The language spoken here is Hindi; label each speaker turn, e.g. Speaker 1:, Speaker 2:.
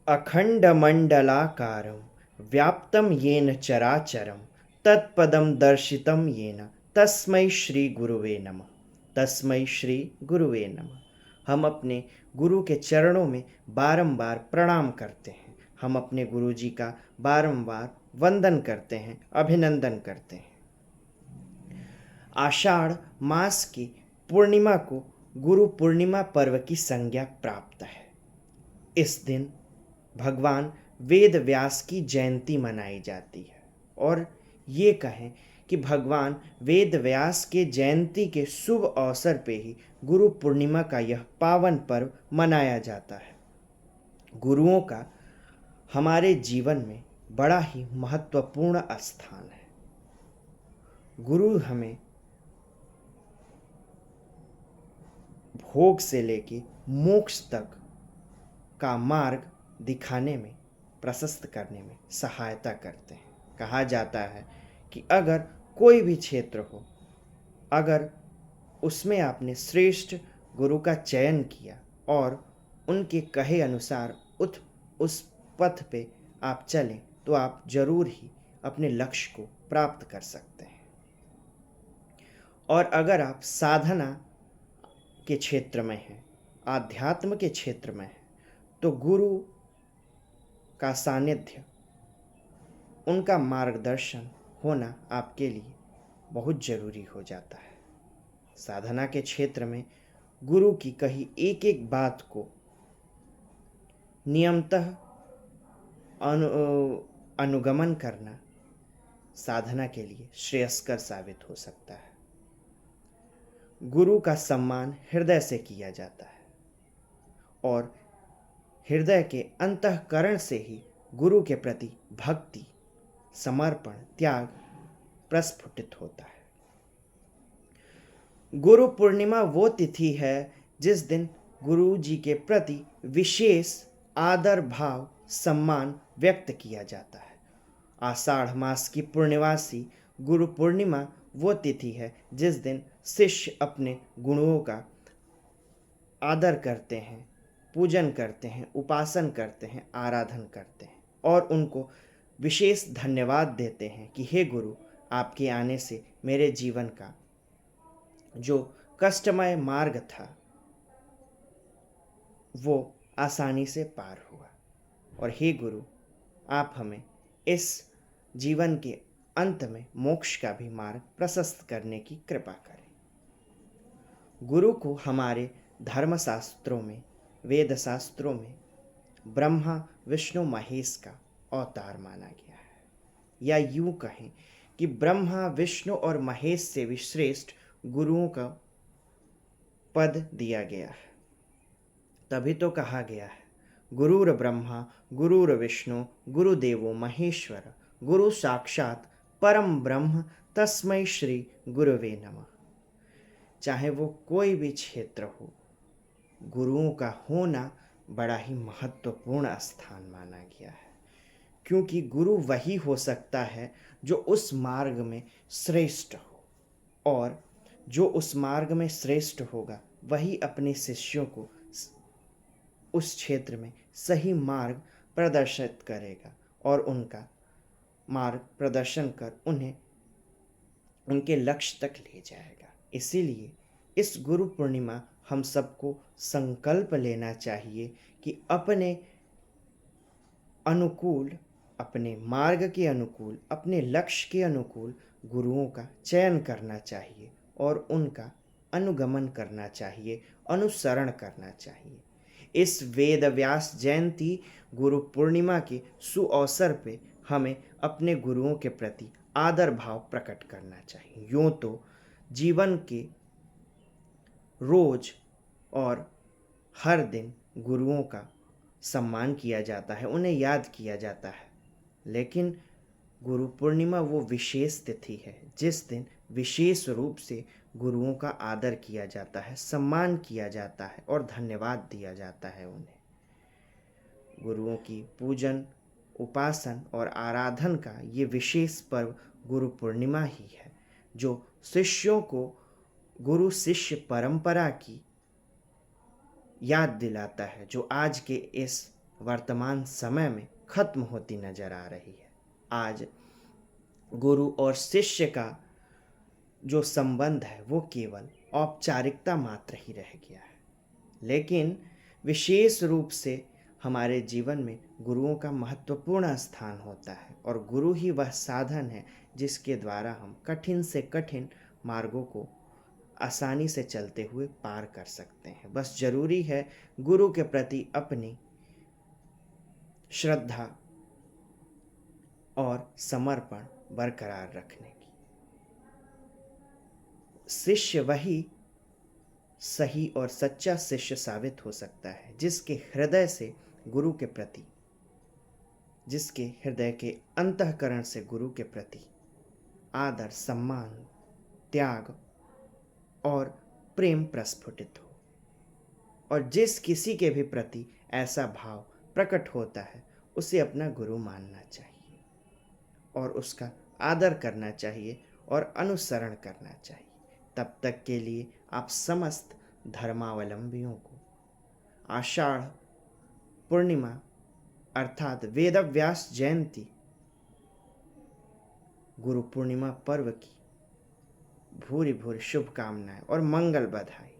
Speaker 1: अखण्डमण्डलाकारं व्याप्तं येन चराचरं तत्पदं दर्शितं येन तस्मै श्री गुरुवे नमः। तस्मै श्री गुरुवे नमः। हम अपने गुरु के चरणों में बारंबार प्रणाम करते हैं। हम अपने गुरु जी का बारंबार वंदन करते हैं, अभिनंदन करते हैं। आषाढ़ मास की पूर्णिमा को गुरु पूर्णिमा पर्व की संज्ञा प्राप्त है। इस दिन भगवान वेद व्यास की जयंती मनाई जाती है और ये कहें कि भगवान वेद व्यास के जयंती के शुभ अवसर पे ही गुरु पूर्णिमा का यह पावन पर्व मनाया जाता है। गुरुओं का हमारे जीवन में बड़ा ही महत्वपूर्ण स्थान है। गुरु हमें भोग से लेके मोक्ष तक का मार्ग दिखाने में, प्रशस्त करने में सहायता करते हैं। कहा जाता है कि अगर कोई भी क्षेत्र हो, अगर उसमें आपने श्रेष्ठ गुरु का चयन किया और उनके कहे अनुसार उस पथ पे आप चलें तो आप जरूर ही अपने लक्ष्य को प्राप्त कर सकते हैं। और अगर आप साधना के क्षेत्र में हैं, आध्यात्म के क्षेत्र में हैं, तो गुरु का सानिध्य, उनका मार्गदर्शन होना आपके लिए बहुत ज़रूरी हो जाता है। साधना के क्षेत्र में गुरु की कही एक एक बात को नियमतः अनुगमन करना साधना के लिए श्रेयस्कर साबित हो सकता है। गुरु का सम्मान हृदय से किया जाता है और हृदय के अंतःकरण से ही गुरु के प्रति भक्ति, समर्पण, त्याग प्रस्फुटित होता है। गुरु पूर्णिमा वो तिथि है जिस दिन गुरु जी के प्रति विशेष आदर भाव, सम्मान व्यक्त किया जाता है। आषाढ़ मास की पूर्णिमासी गुरु पूर्णिमा वो तिथि है जिस दिन शिष्य अपने गुरुओं का आदर करते हैं, पूजन करते हैं, उपासन करते हैं, आराधन करते हैं और उनको विशेष धन्यवाद देते हैं कि हे गुरु, आपके आने से मेरे जीवन का जो कष्टमय मार्ग था वो आसानी से पार हुआ और हे गुरु, आप हमें इस जीवन के अंत में मोक्ष का भी मार्ग प्रशस्त करने की कृपा करें। गुरु को हमारे धर्मशास्त्रों में, वेद शास्त्रों में ब्रह्मा विष्णु महेश का अवतार माना गया है, या यूं कहें कि ब्रह्मा विष्णु और महेश से भी श्रेष्ठ गुरुओं का पद दिया गया है। तभी तो कहा गया है, गुरुर ब्रह्मा गुरुर विष्णु गुरुदेवो महेश्वर गुरु साक्षात परम ब्रह्म तस्मै श्री गुरुवे नमः। चाहे वो कोई भी क्षेत्र हो, गुरुओं का होना बड़ा ही महत्वपूर्ण स्थान माना गया है, क्योंकि गुरु वही हो सकता है जो उस मार्ग में श्रेष्ठ हो, और जो उस मार्ग में श्रेष्ठ होगा वही अपने शिष्यों को उस क्षेत्र में सही मार्ग प्रदर्शित करेगा और उनका मार्ग प्रदर्शन कर उन्हें उनके लक्ष्य तक ले जाएगा। इसीलिए इस गुरु पूर्णिमा हम सबको संकल्प लेना चाहिए कि अपने अनुकूल, अपने मार्ग के अनुकूल, अपने लक्ष्य के अनुकूल गुरुओं का चयन करना चाहिए और उनका अनुगमन करना चाहिए, अनुसरण करना चाहिए। इस वेद व्यास जयंती गुरु पूर्णिमा के सुअवसर पे हमें अपने गुरुओं के प्रति आदर भाव प्रकट करना चाहिए। यूँ तो जीवन के रोज और हर दिन गुरुओं का सम्मान किया जाता है, उन्हें याद किया जाता है, लेकिन गुरु पूर्णिमा वो विशेष तिथि है जिस दिन विशेष रूप से गुरुओं का आदर किया जाता है, सम्मान किया जाता है और धन्यवाद दिया जाता है उन्हें। गुरुओं की पूजन, उपासन और आराधन का ये विशेष पर्व गुरु पूर्णिमा ही है, जो शिष्यों को गुरु शिष्य परंपरा की याद दिलाता है, जो आज के इस वर्तमान समय में खत्म होती नजर आ रही है। आज गुरु और शिष्य का जो संबंध है वो केवल औपचारिकता मात्र ही रह गया है, लेकिन विशेष रूप से हमारे जीवन में गुरुओं का महत्वपूर्ण स्थान होता है और गुरु ही वह साधन है जिसके द्वारा हम कठिन से कठिन मार्गों को आसानी से चलते हुए पार कर सकते हैं। बस जरूरी है गुरु के प्रति अपनी श्रद्धा और समर्पण बरकरार रखने की। शिष्य वही सही और सच्चा शिष्य साबित हो सकता है जिसके हृदय से गुरु के प्रति, जिसके हृदय के अंतःकरण से गुरु के प्रति आदर, सम्मान, त्याग और प्रेम प्रस्फुटित हो। और जिस किसी के भी प्रति ऐसा भाव प्रकट होता है उसे अपना गुरु मानना चाहिए और उसका आदर करना चाहिए और अनुसरण करना चाहिए। तब तक के लिए आप समस्त धर्मावलंबियों को आषाढ़ पूर्णिमा अर्थात वेदव्यास जयंती गुरु पूर्णिमा पर्व की भूरी भूरी शुभकामनाएं और मंगल बधाई।